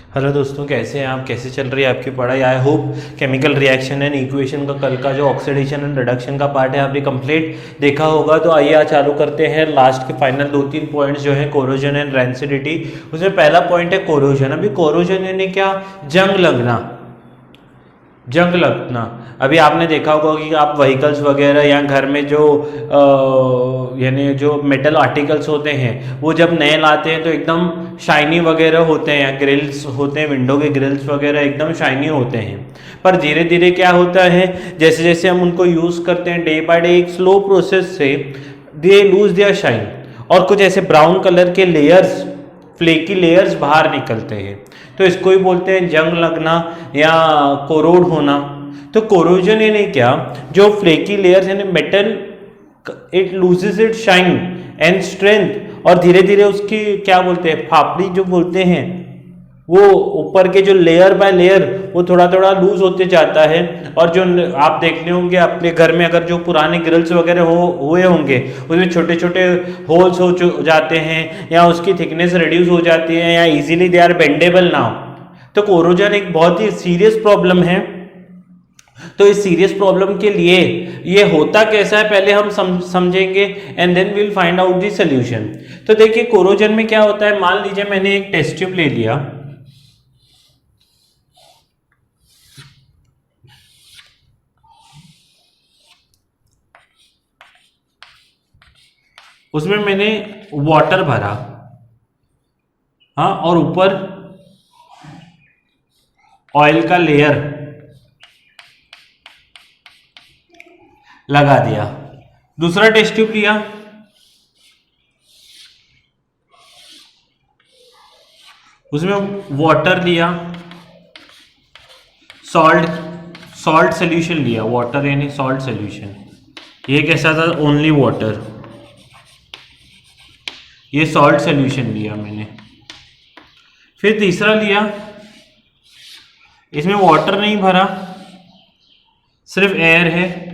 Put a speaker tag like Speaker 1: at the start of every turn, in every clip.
Speaker 1: Hello दोस्तों, कैसे हैं आप? कैसे चल रही है आपकी पढ़ाई? I hope chemical reaction and equation का कल का जो ऑक्सीडेशन एंड रिडक्शन का पार्ट है आपने कंप्लीट देखा होगा। तो आइए आज चालू करते हैं लास्ट के फाइनल 2-3 पॉइंट्स जो है कोरोजन एंड रेंसिडिटी। उसमें पहला पॉइंट है कोरोजन। अभी कोरोजन यानी क्या? जंग लगना। जंग लगना। अभी आपने देखा होगा कि आप व्हीकल्स वगैरह या घर में जो यानी जो मेटल आर्टिकल्स होते हैं वो जब नए लाते हैं तो एकदम शाइनी वगैरह होते हैं, या ग्रिल्स होते हैं, विंडो के ग्रिल्स वगैरह एकदम शाइनी होते हैं। पर धीरे धीरे क्या होता है, जैसे जैसे हम उनको यूज़ करते हैं डे बाय डे, एक स्लो प्रोसेस से दे लूज देयर शाइन और कुछ ऐसे ब्राउन कलर के लेयर्स, फ्लेकी लेयर्स बाहर निकलते हैं। तो इसको ही बोलते हैं जंग लगना या कोरोड होना। तो कोरोजन यानी क्या? जो फ्लेकी लेयर्स यानी metal it loses it shine and strength, और धीरे धीरे उसकी क्या बोलते हैं, फापड़ी जो बोलते हैं, वो ऊपर के जो लेयर बाय लेयर वो थोड़ा थोड़ा लूज होते जाता है। और जो आप देखने होंगे अपने घर में, अगर जो पुराने ग्रिल्स वगैरह हुए होंगे उसमें छोटे छोटे होल्स हो जाते हैं, या उसकी थिकनेस रिड्यूस हो जाती है, या easily they are bendable now. तो कोरोजन एक बहुत ही सीरियस प्रॉब्लम है। तो इस सीरियस प्रॉब्लम के लिए ये होता कैसा है पहले हम समझेंगे, and then will find out the solution. तो देखिए कोरोजन में क्या होता है, मान लीजिए मैंने एक टेस्ट ट्यूब ले लिया, उसमें मैंने वाटर भरा, हाँ, और ऊपर ऑयल का लेयर लगा दिया। दूसरा टेस्ट ट्यूब लिया, उसमें वाटर लिया, सॉल्ट सोल्यूशन लिया, वाटर यानी सॉल्ट सोल्यूशन। ये कैसा था? Only water. ये सॉल्ट सोल्यूशन लिया मैंने। फिर तीसरा लिया, इसमें वाटर नहीं भरा, सिर्फ एयर है।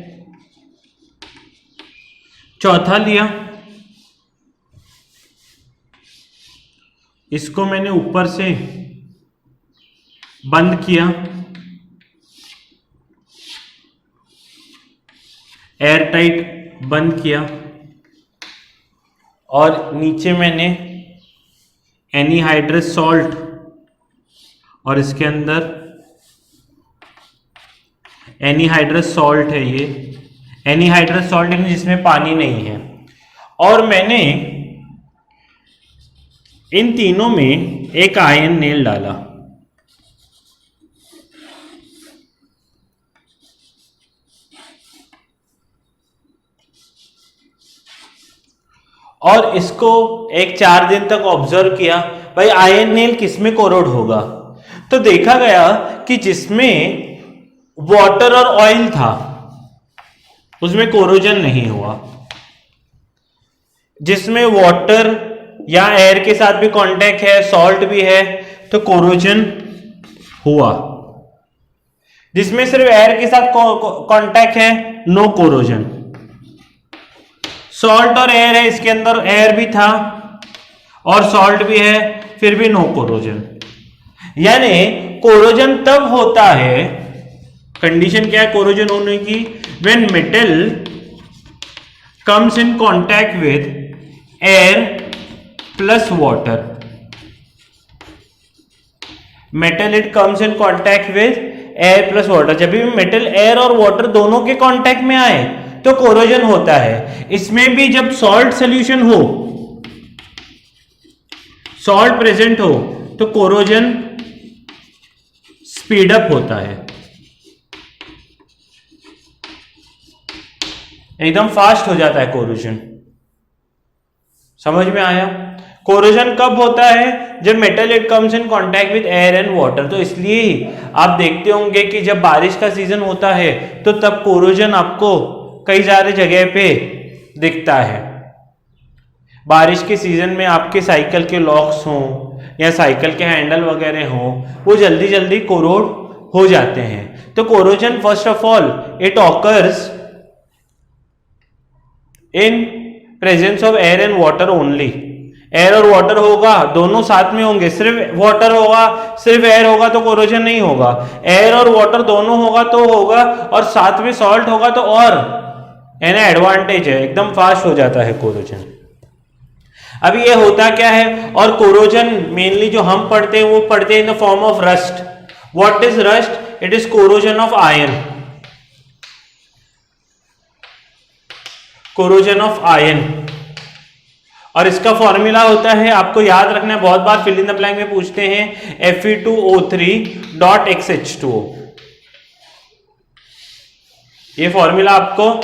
Speaker 1: चौथा लिया, इसको मैंने ऊपर से बंद किया, एयर टाइट बंद किया, और नीचे मैंने एनीहाइड्रस सॉल्ट, और इसके अंदर एनीहाइड्रस सॉल्ट है, ये एनीहाइड्रस सॉल्ट यानी जिसमें पानी नहीं है। और मैंने इन तीनों में एक आयन नेल डाला, और इसको एक 4 दिन तक ऑब्जर्व किया, भाई आयन नेल किसमें कोरोड होगा। तो देखा गया कि जिसमें वाटर और ऑयल था उसमें कोरोजन नहीं हुआ, जिसमें वाटर या एयर के साथ भी कांटेक्ट है, सॉल्ट भी है, तो कोरोजन हुआ। जिसमें सिर्फ एयर के साथ कांटेक्ट है, नो कोरोजन। सॉल्ट और एयर है, इसके अंदर एयर भी था और सॉल्ट भी है, फिर भी नो कोरोजन। यानी कोरोजन तब होता है, कंडीशन क्या है कोरोजन होने की? When metal comes in contact with air plus water. Metal it comes in contact with air plus water। जब भी मेटल एयर और वाटर दोनों के कांटेक्ट में आए तो कोरोजन होता है। इसमें भी जब सॉल्ट सोल्यूशन हो, सॉल्ट प्रेजेंट हो, तो कोरोजन स्पीड अप होता है, एकदम फास्ट हो जाता है कोरोजन। समझ में आया? कोरोजन कब होता है? जब metal it comes in contact with air and water. तो इसलिए ही आप देखते होंगे कि जब बारिश का सीजन होता है तो तब कोरोजन आपको कई सारे जगह पे दिखता है। बारिश के सीजन में आपके साइकिल के लॉक्स हों या साइकिल के हैंडल वगैरह हों, वो जल्दी जल्दी कोरोड हो जाते हैं। तो corrosion first of all it occurs in presence of air and water only, air और वाटर होगा, दोनों साथ में होंगे, सिर्फ वाटर होगा सिर्फ एयर होगा तो कोरोजन नहीं होगा, एयर और वाटर दोनों होगा तो होगा, और साथ में सॉल्ट होगा तो और एडवांटेज है, एकदम फास्ट हो जाता है कोरोजन। अब ये होता क्या है, और कोरोजन मेनली जो हम पढ़ते हैं वो पढ़ते हैं in the form of rust. What is rust? It is corrosion of iron, corrosion of iron. और इसका फॉर्मूला होता है, आपको याद रखना है, बहुत बार फिल इन द ब्लैंक में पूछते हैं, Fe2O3.XH2O। ये फॉर्मूला आपको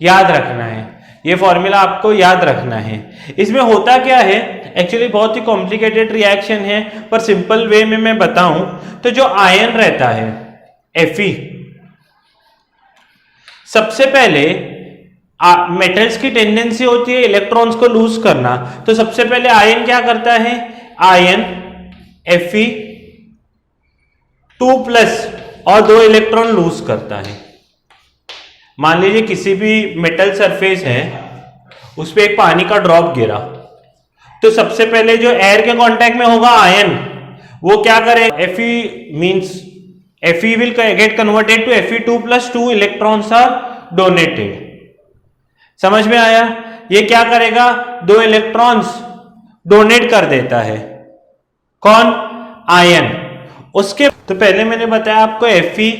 Speaker 1: याद रखना है, ये फॉर्मूला आपको याद रखना है। इसमें होता क्या है, एक्चुअली बहुत ही कॉम्प्लिकेटेड रिएक्शन है, पर सिंपल वे में मैं बताऊं तो जो आयन रहता है Fe, सबसे पहले मेटल्स की टेंडेंसी होती है इलेक्ट्रॉन्स को लूज करना, तो सबसे पहले आयन क्या करता है, आयन Fe2+ और 2 इलेक्ट्रॉन लूज करता है। मान लीजिए किसी भी मेटल सरफेस है, उस पर एक पानी का ड्रॉप गिरा, तो सबसे पहले जो एयर के कांटेक्ट में होगा आयन, वो क्या करे, Fe will get converted to Fe2+ 2 electrons are donated। समझ में आया? ये क्या करेगा, 2 इलेक्ट्रॉन्स डोनेट कर देता है, कौन, आयन। उसके तो पहले मैंने बताया आपको Fe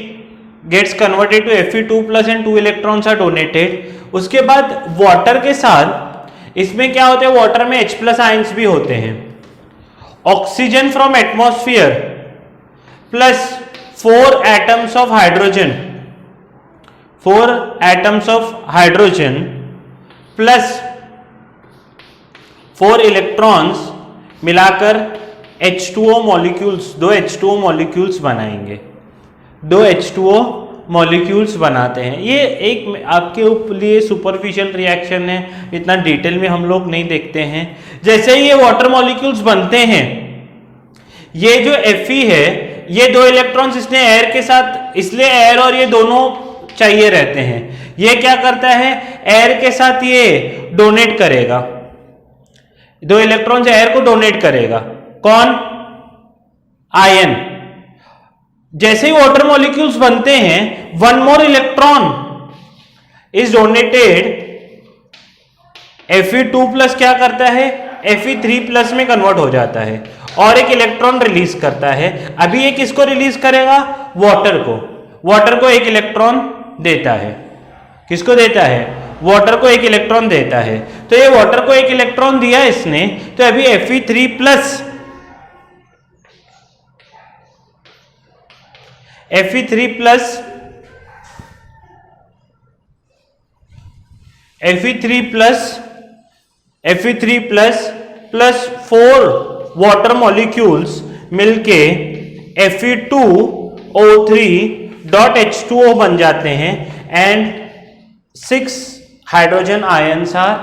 Speaker 1: gets converted to Fe2+ and 2 electrons are donated। उसके बाद वाटर के साथ इसमें क्या होता है, वाटर में H+ आयंस भी होते हैं। Oxygen from atmosphere plus 4 atoms of hydrogen, 4 atoms of hydrogen plus 4 electrons मिलाकर H2O मॉलिक्यूल्स, 2 H2O मॉलिक्यूल्स बनाएंगे, 2 H2O मॉलिक्यूल्स बनाते हैं। ये एक आपके लिए सुपरफिशियल रिएक्शन है, इतना डिटेल में हम लोग नहीं देखते हैं। जैसे ही ये वाटर मॉलिक्यूल्स बनते हैं, ये जो Fe है, ये 2 इलेक्ट्रॉन्स इसने एयर के साथ, इसलिए एयर और ये दोनों चाहिए रहते हैं। ये क्या करता है, एयर के साथ ये डोनेट करेगा, 2 इलेक्ट्रॉन्स एयर को डोनेट करेगा, कौन, आयन। जैसे ही वाटर मॉलिक्यूल्स बनते हैं, 1 more electron is donated, Fe2+ क्या करता है, Fe3+ में कन्वर्ट हो जाता है और एक इलेक्ट्रॉन रिलीज करता है। अभी ये किसको रिलीज करेगा, वाटर को, वाटर को 1 इलेक्ट्रॉन देता है, किसको देता है, वाटर को 1 इलेक्ट्रॉन देता है। तो ये वाटर को 1 इलेक्ट्रॉन दिया इसने, तो अभी Fe3+ प्लस 4 वाटर मॉलिक्यूल्स मिलके Fe2O3.H2O बन जाते हैं and 6 hydrogen ions are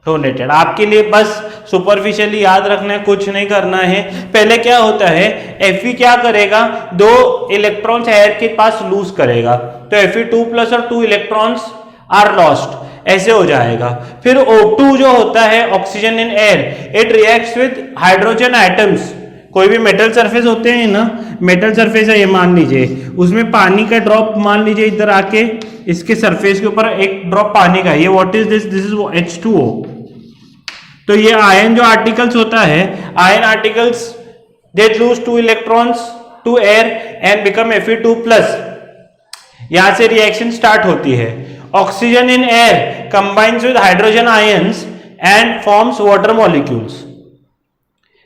Speaker 1: donated. आपके लिए बस सुपरफिशियली याद रखना है, कुछ नहीं करना है। पहले क्या होता है, Fe क्या करेगा, 2 इलेक्ट्रॉन्स एयर के पास लूज करेगा, तो Fe2+ और 2 इलेक्ट्रॉन्स आर लॉस्ट, ऐसे हो जाएगा। फिर O2 जो होता है, oxygen in air, it reacts with hydrogen atoms. कोई भी मेटल सरफेस होते हैं ना, मेटल सरफेस है ये, मान लीजिए उसमें पानी का ड्रॉप, मान लीजिए इधर आके इसके सरफेस के ऊपर एक ड्रॉप पानी का, ये what is this, this is H2O। तो ये आयन जो आर्टिकल्स होता है, iron articles they lose 2 electrons to air and become Fe2+। यहां से रिएक्शन स्टार्ट होती है। Oxygen in air combines with hydrogen ions and forms water molecules,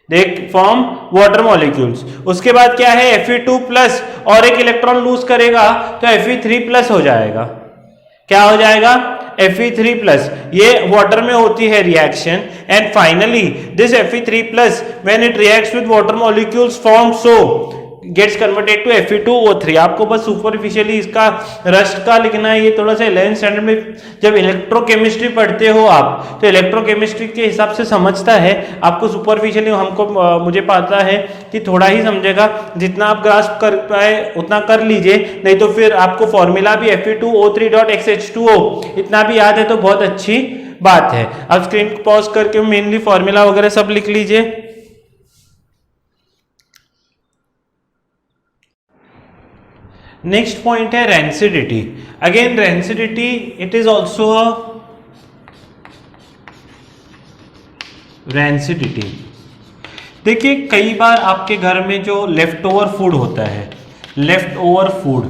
Speaker 1: देख फॉर्म वाटर मॉलिक्यूल्स। उसके बाद क्या है, Fe2+ और 1 इलेक्ट्रॉन लूज करेगा तो Fe3+ हो जाएगा। क्या हो जाएगा, Fe3+। ये वाटर में होती है reaction and finally this Fe3+ when it reacts with water molecules form so gets converted to Fe2O3। आपको बस सुपरफिशियली इसका रस्ट का लिखना है। ये थोड़ा सा 11th स्टैंडर्ड में जब इलेक्ट्रोकेमिस्ट्री पढ़ते हो आप, तो इलेक्ट्रोकेमिस्ट्री के हिसाब से समझता है। आपको सुपरफिशियली हमको मुझे पता है कि थोड़ा ही समझेगा, जितना आप ग्रास्प कर पाए उतना कर लीजिए, नहीं तो फिर आपको फॉर्मूला भी Fe2O3.XH2O इतना भी याद है तो बहुत अच्छी बात है। अब स्क्रीन को पॉज करके मेनली फॉर्मूला वगैरह सब लिख लीजिए। नेक्स्ट पॉइंट है rancidity. Again rancidity it is also a rancidity. देखिए कई बार आपके घर में जो लेफ्ट ओवर फूड होता है, लेफ्ट ओवर फूड,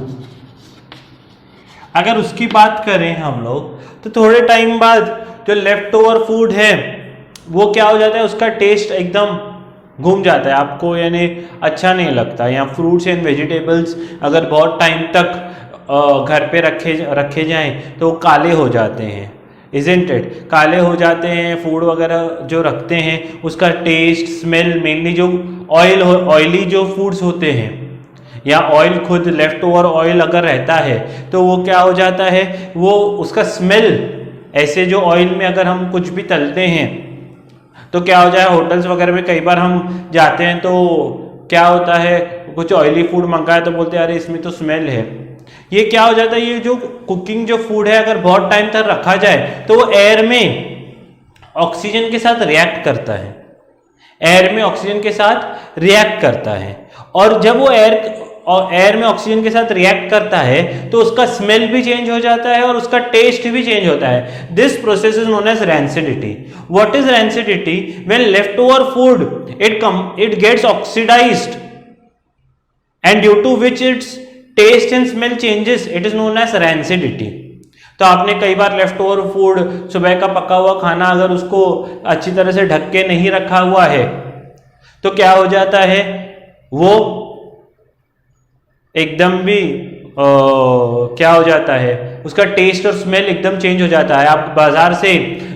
Speaker 1: अगर उसकी बात करें हम लोग तो थोड़े टाइम बाद जो लेफ्ट ओवर फूड है वो क्या हो जाता है, उसका टेस्ट एकदम घूम जाता है, आपको यानी अच्छा नहीं लगता। या फ्रूट्स एंड वेजिटेबल्स अगर बहुत टाइम तक घर पे रखे जाएं तो वो काले हो जाते हैं, इज़न्ट इट, काले हो जाते हैं। फूड वगैरह जो रखते हैं उसका टेस्ट, स्मेल, मेनली जो ऑयली जो फूड्स होते हैं या ऑयल खुद लेफ्ट ओवर ऑयल अगर रहता है तो वो क्या हो जाता है, वो उसका स्मेल, ऐसे जो ऑयल में अगर हम कुछ भी तलते हैं तो क्या हो जाए, होटल्स वगैरह में कई बार हम जाते हैं तो क्या होता है, कुछ ऑयली फूड मंगाए तो बोलते हैं अरे इसमें तो स्मेल है। ये क्या हो जाता है, ये जो कुकिंग जो फूड है अगर बहुत टाइम तक रखा जाए तो वो एयर में ऑक्सीजन के साथ रिएक्ट करता है, एयर में ऑक्सीजन के साथ रिएक्ट करता है। और जब वो एयर में ऑक्सीजन के साथ रिएक्ट करता है तो उसका स्मेल भी चेंज हो जाता है और उसका टेस्ट भी चेंज होता है। This process is known as rancidity. What is rancidity? When left over food it gets oxidised and due to which its taste and smell changes, it is known as rancidity. तो आपने कई बार left over food, सुबह का पका हुआ खाना अगर उसको अच्छी तरह से ढक के नहीं रखा हुआ है तो क्या हो जाता है, वो एकदम भी क्या हो जाता है, उसका टेस्ट और स्मेल एकदम चेंज हो जाता है। आप बाजार से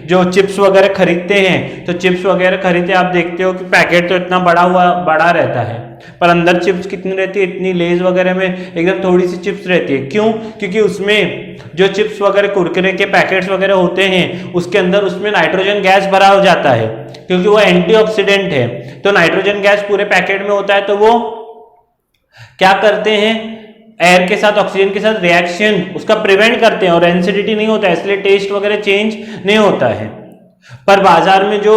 Speaker 1: जो चिप्स वगैरह खरीदते हैं तो चिप्स वगैरह खरीदते आप देखते हो कि पैकेट तो इतना बड़ा रहता है पर अंदर चिप्स कितनी रहती है, इतनी लेज वगैरह में एकदम थोड़ी सी चिप्स रहती है। क्यों? क्योंकि उसमें जो चिप्स वगैरह कुरकुरे के पैकेट्स वगैरह होते हैं उसके अंदर उसमें नाइट्रोजन गैस भरा हो जाता है क्योंकि वो एंटीऑक्सीडेंट है। तो नाइट्रोजन गैस पूरे पैकेट में होता है तो वो क्या करते हैं, एयर के साथ ऑक्सीजन के साथ रिएक्शन उसका प्रिवेंट करते हैं और रेंसिडिटी नहीं होता है, इसलिए टेस्ट वगैरह चेंज नहीं होता है। पर बाजार में जो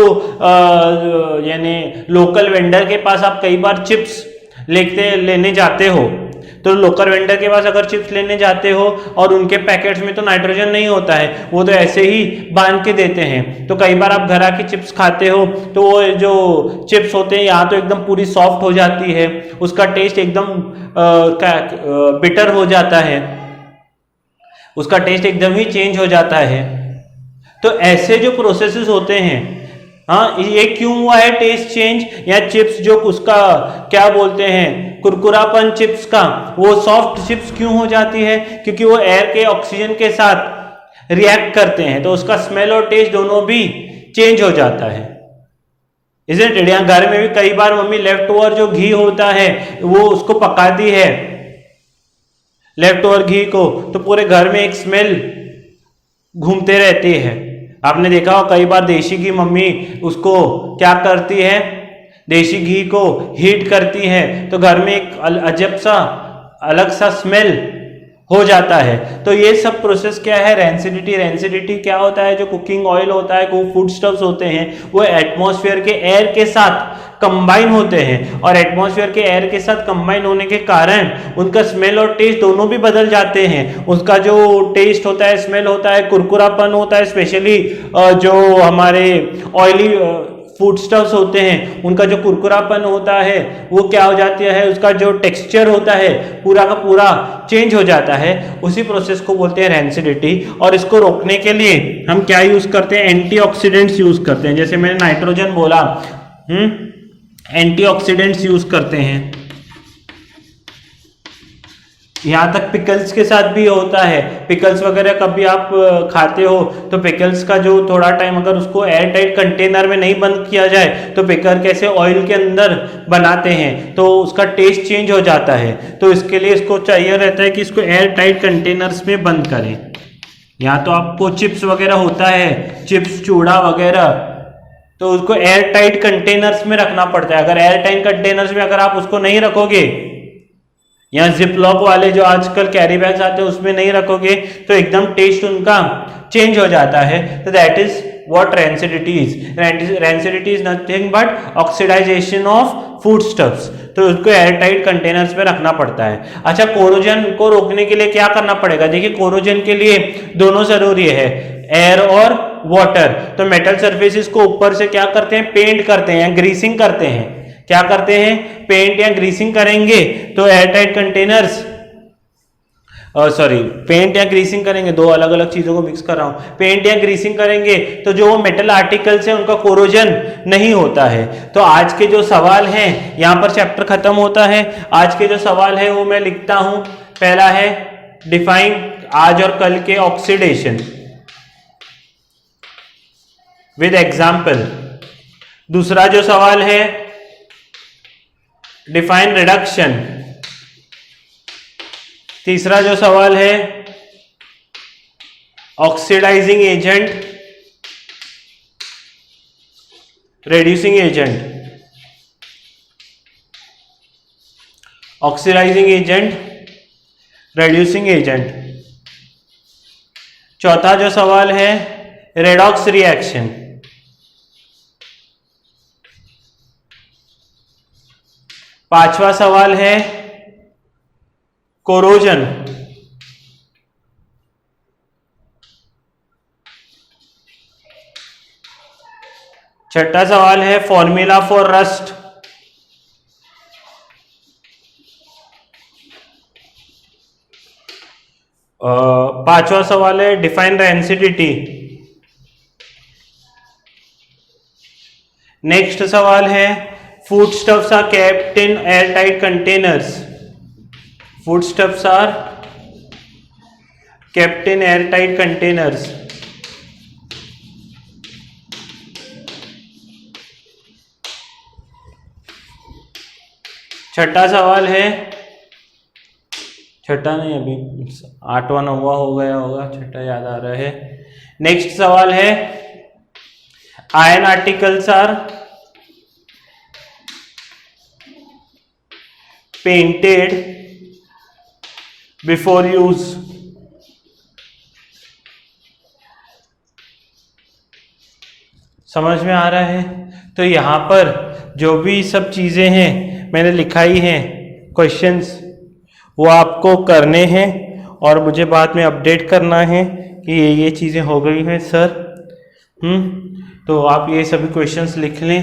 Speaker 1: यानी लोकल वेंडर के पास आप कई बार चिप्स लेने जाते हो तो लोकल वेंडर के पास अगर चिप्स लेने जाते हो और उनके पैकेट्स में तो नाइट्रोजन नहीं होता है, वो तो ऐसे ही बांध के देते हैं। तो कई बार आप घर आके चिप्स खाते हो तो वो जो चिप्स होते हैं यहाँ तो एकदम पूरी सॉफ्ट हो जाती है, उसका टेस्ट एकदम बिटर हो जाता है, उसका टेस्ट एकदम ही चेंज हो जाता है। तो ऐसे जो प्रोसेसेस होते हैं, हाँ, ये क्यों हुआ है टेस्ट चेंज, या चिप्स जो उसका क्या बोलते हैं कुरकुरापन चिप्स का, वो सॉफ्ट चिप्स क्यों हो जाती है? क्योंकि वो एयर के ऑक्सीजन के साथ रिएक्ट करते हैं तो उसका स्मेल और टेस्ट दोनों भी चेंज हो जाता है। इसलिए टेढ़िया घर में भी कई बार मम्मी लेफ्ट ओवर जो घी होता है वो उसको पकाती है, लेफ्ट ओवर घी को, तो पूरे घर में एक स्मेल घूमते रहती है। आपने देखा हो कई बार देशी घी मम्मी उसको क्या करती है, देशी घी को हीट करती है तो घर में एक अजब सा अलग सा स्मेल हो जाता है। तो ये सब प्रोसेस क्या है, रेंसिडिटी। रेंसिडिटी क्या होता है, जो कुकिंग ऑयल होता है, फूड स्टफ्स होते हैं, वो एटमॉस्फेयर के एयर के साथ कंबाइन होते हैं और एटमॉस्फेयर के एयर के साथ कंबाइन होने के कारण उनका स्मेल और टेस्ट दोनों भी बदल जाते हैं। उसका जो टेस्ट होता है, स्मेल होता है, कुरकुरापन होता है, स्पेशली जो हमारे ऑयली फूड स्टफ्स होते हैं उनका जो कुरकुरापन होता है वो क्या हो जाती है, उसका जो टेक्सचर होता है पूरा का पूरा चेंज हो जाता है। उसी प्रोसेस को बोलते हैं रेंसिडिटी। और इसको रोकने के लिए हम क्या यूज करते हैं, एंटीऑक्सीडेंट्स यूज करते हैं। जैसे मैंने नाइट्रोजन बोला, एंटीऑक्सीडेंट्स यूज करते हैं। यहाँ तक पिकल्स के साथ भी होता है। पिकल्स वगैरह कभी आप खाते हो तो पिकल्स का जो थोड़ा टाइम अगर उसको एयर टाइट कंटेनर में नहीं बंद किया जाए तो पिकल कैसे ऑयल के अंदर बनाते हैं तो उसका टेस्ट चेंज हो जाता है। तो इसके लिए इसको चाहिए रहता है कि इसको एयर टाइट कंटेनर्स में बंद करें। यहाँ तो आपको चिप्स वगैरह होता है, चिप्स चूड़ा वगैरह, तो उसको एयर टाइट कंटेनर्स में रखना पड़ता है। अगर एयर टाइट कंटेनर्स में अगर आप उसको नहीं रखोगे, या जिप लॉक वाले जो आजकल कैरी बैग्स आते हैं उसमें नहीं रखोगे तो एकदम टेस्ट उनका चेंज हो जाता है। तो that is what rancidity is? Rancidity is nothing but oxidization of foodstuffs. तो उसको एयरटाइट कंटेनर्स में रखना पड़ता है। अच्छा, कोरोजन को रोकने के लिए क्या करना पड़ेगा? देखिए, कोरोजन के लिए दोनों जरूरी है, एयर और वाटर। तो मेटल सर्फेसिस को ऊपर से क्या करते हैं? पेंट करते हैं, ग्रीसिंग करते हैं। क्या करते हैं? पेंट या ग्रीसिंग करेंगे तो एयरटाइट कंटेनर्स, सॉरी, पेंट या ग्रीसिंग करेंगे, दो अलग अलग चीजों को मिक्स कर रहा हूं। पेंट या ग्रीसिंग करेंगे तो जो मेटल आर्टिकल्स हैं उनका कोरोजन नहीं होता है। तो आज के जो सवाल हैं, यहां पर चैप्टर खत्म होता है। आज के जो सवाल है वो मैं लिखता हूं। पहला है डिफाइन आज और कल के ऑक्सीडेशन विद एग्जाम्पल। दूसरा जो सवाल है डिफाइन रिडक्शन। तीसरा जो सवाल है oxidising agent, reducing agent, oxidising agent, reducing agent. चौथा जो सवाल है रेडॉक्स रिएक्शन। पांचवा सवाल है कोरोजन। छठा सवाल है फॉर्मूला फॉर रस्ट। पांचवा सवाल है डिफाइन रेंसिडिटी। नेक्स्ट सवाल है foodstuffs are kept in airtight containers. Foodstuffs are kept in airtight containers. छठा सवाल है, छठा नहीं, अभी आठवां नौवां हो गया होगा, छठा याद आ रहा है। नेक्स्ट सवाल है iron articles are painted before use. समझ में आ रहा है? तो यहां पर जो भी सब चीजें हैं मैंने लिखाई हैं क्वेश्चंस, वो आपको करने हैं और मुझे बाद में अपडेट करना है कि ये चीजें हो गई हैं सर। तो आप ये सभी क्वेश्चंस लिख लें।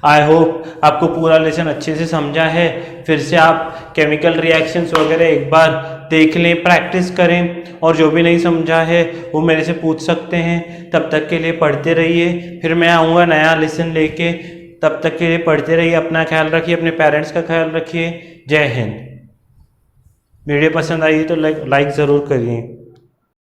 Speaker 1: आई होप आपको पूरा लेसन अच्छे से समझा है। फिर से आप केमिकल रिएक्शंस वगैरह एक बार देख लें, प्रैक्टिस करें, और जो भी नहीं समझा है वो मेरे से पूछ सकते हैं। तब तक के लिए पढ़ते रहिए, फिर मैं आऊँगा नया लेसन लेके। तब तक के लिए पढ़ते रहिए, अपना ख्याल रखिए, अपने पेरेंट्स का ख्याल रखिए। जय हिंद। वीडियो पसंद आई तो लाइक ज़रूर करिए।